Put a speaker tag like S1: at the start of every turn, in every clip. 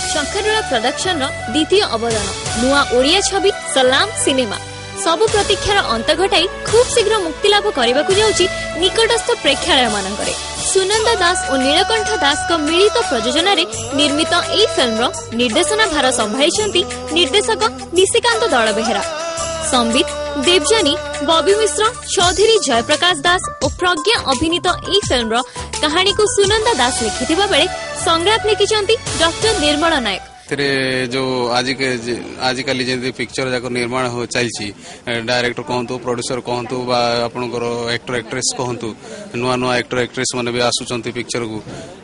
S1: शंकरला production द्वितीय अवदान नुआ ओडिया छवि सलाम सिनेमा सबु प्रतीक्षार अंत घटाई खूब शीघ्र मुक्तिलाभ करने को जाउची निकटस्थ प्रेक्षालय मानकरे। सुनंदा दास और नीलकंठ दास को मिलित प्रयोजन निर्मित एई फिल्म निर्देशना भार संभाळिछंती निर्देशक निशिकांत दलबेहेरा। संबित देवजानी, बॉबी मिश्र, चौधरी जयप्रकाश दास और प्रज्ञा अभिनीत एई फिल्म कहानी को सुनंदा दास लिखिथिबा बेले संग्राम लिखिछंती डॉक्टर निर्मल नायक।
S2: जो आजिकल जमी पिक्चर जाक निर्माण हो चलती डायरेक्टर कहतु प्रोड्यूसर कहतु आपणकर एक्टर एक्ट्रेस कहतु नुआ नुआ एक्टर एक्ट्रेस मैंने भी आसुंच पिक्चर को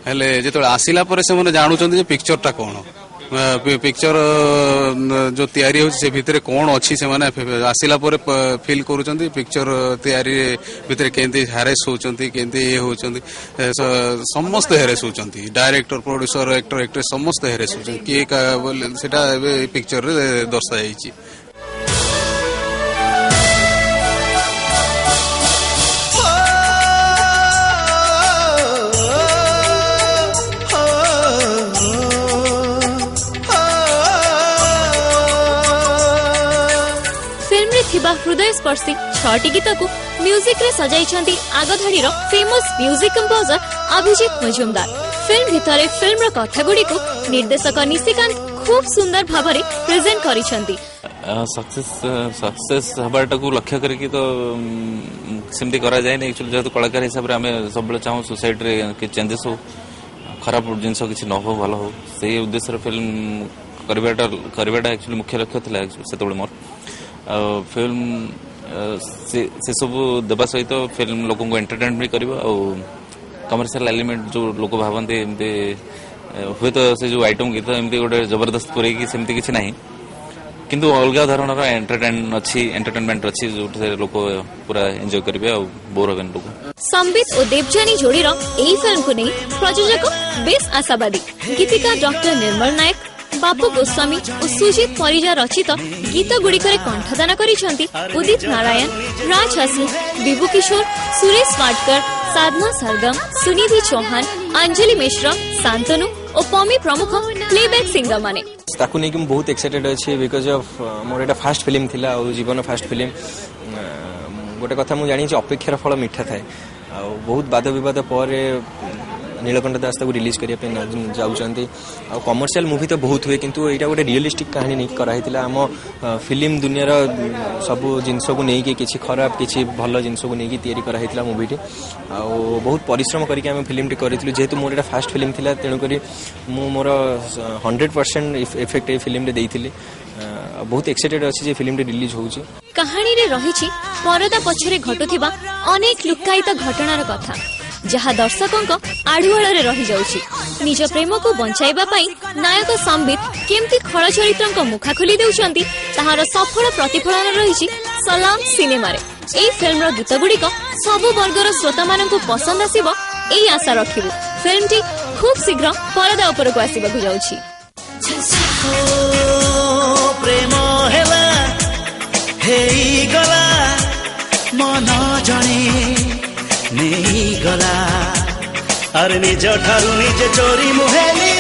S2: हेले जो आसला से जानूँ पिक्चर टा कौन पिक्चर जो तैयारी होछि भितर कौन अच्छी से माने आसिला पर फील करूछंती पिक्चर तैयारी भितर केंती हैरेस होचंती केंती ये होचंती समस्त हैरेस होचंती डायरेक्टर प्रोड्यूसर एक्टर एक्ट्रेस समस्त हैरेस होचंती के सेटा पिक्चर रे दर्शाइछि।
S1: हृदय स्पर्शी 6टी गीत को म्यूजिक रे सजाई आगधाड़ी famous music composer Abhijit Majumdar. Film भितर फिल्म कथा गुडी को निर्देशक निशिकांत खूब सुंदर भाव में प्रेजेंट करिसेंती।
S3: सक्सेस हबाटा को लक्ष्य करके तो सेमती करा जाए नहीं एक्चुअली जेहेतु कलाकार हिसाब रे हमें सब चाहूँ सोसाइटी रे कि चेंजेस हो खराब जिनस किसी न हो भल हो से उद्देश्य फिल्म करवाटा एक्चुअली मुख्य लक्ष्य था से मोर फिल्म से सब देवा सहित फिल्म लोक को एंटरटेन भी करवा कमर्शियल एलिमेंट जो लोक भावते एमती हुए तो से जो आइटम गीत एमती गोटे जबरदस्त पूरे सेमती किसी ना किंतु अलग धरण एंटरटेनमेंट अच्छी जो लोक पूरा एंजॉय करेंगे और बोर हबेन लोक।
S1: संबित और देवजानी जोड़ीर एही फिल्म को नहीं प्रयोजक बेस आशावादी गीतिका डॉक्टर निर्मल नायक, बापू गोस्वामी और सुजीत परिजा रचित गीत गुड़िकर कंठदान करिसेंती उदित नारायण, राज हसी, विभू किशोर, सुरेश वाडकर, साधना सरगम, सुनिधि चौहान, अंजलि मिश्र, शांतनु और पमी प्रमुख प्लेबैक सिंगर माने।
S4: ताकू नहीं कि मैं बहुत एक्साइटेड अच्छी because of more Etah fast film थिला और जीवन फास्ट फिल्म गोटे कथा मुझे जानी अपेक्षार फल मीठा थाए बहुत वाद विवाद पर नीलकंठ दास रिलीज करने जाऊँगी कमर्शियल मूवी तो बहुत हुए किंतु यहाँ गोटे रियलिस्टिक कहानी नहीं कराई आम फिल्म दुनियार सब जिनस को लेकिन किसी खराब किसी भल जिनस को लेकिन तैयारी कराई मूवीटी बहुत परिश्रम करके आम फिल्म करूँ जेहेतु मोर यहाँ फास्ट फिल्म था तेणुक मोर 100% इफेक्ट ये फिल्म देती बहुत एक्साइटेड अच्छी फिल्म रिलीज होउची।
S1: कहानी रे रहिछि परदा पछरे घटुथिबा अनेक लुकायित घटनार कथा जहा दर्शकों आढ़ुआल रही जाउछि। निज प्रेम को बंचाइबा पई नायक संबित केमती खल चरित्र मुखा खोली देउछंती ताहार सफल प्रतिफलन रहिछि सलाम सिनेमा रे। एई फिल्मर गीत गुड़िक सबु वर्गर श्रोता मानकु पसंद आसीबो एई आशा रखिबु। फिल्मटी खूब शीघ्र परदा उपरकु आसीबाकु जाउछि।
S5: प्रेम हेला हेई गला मन जणे नेई गला अरे निज ठारू निजे चोरी मुहेली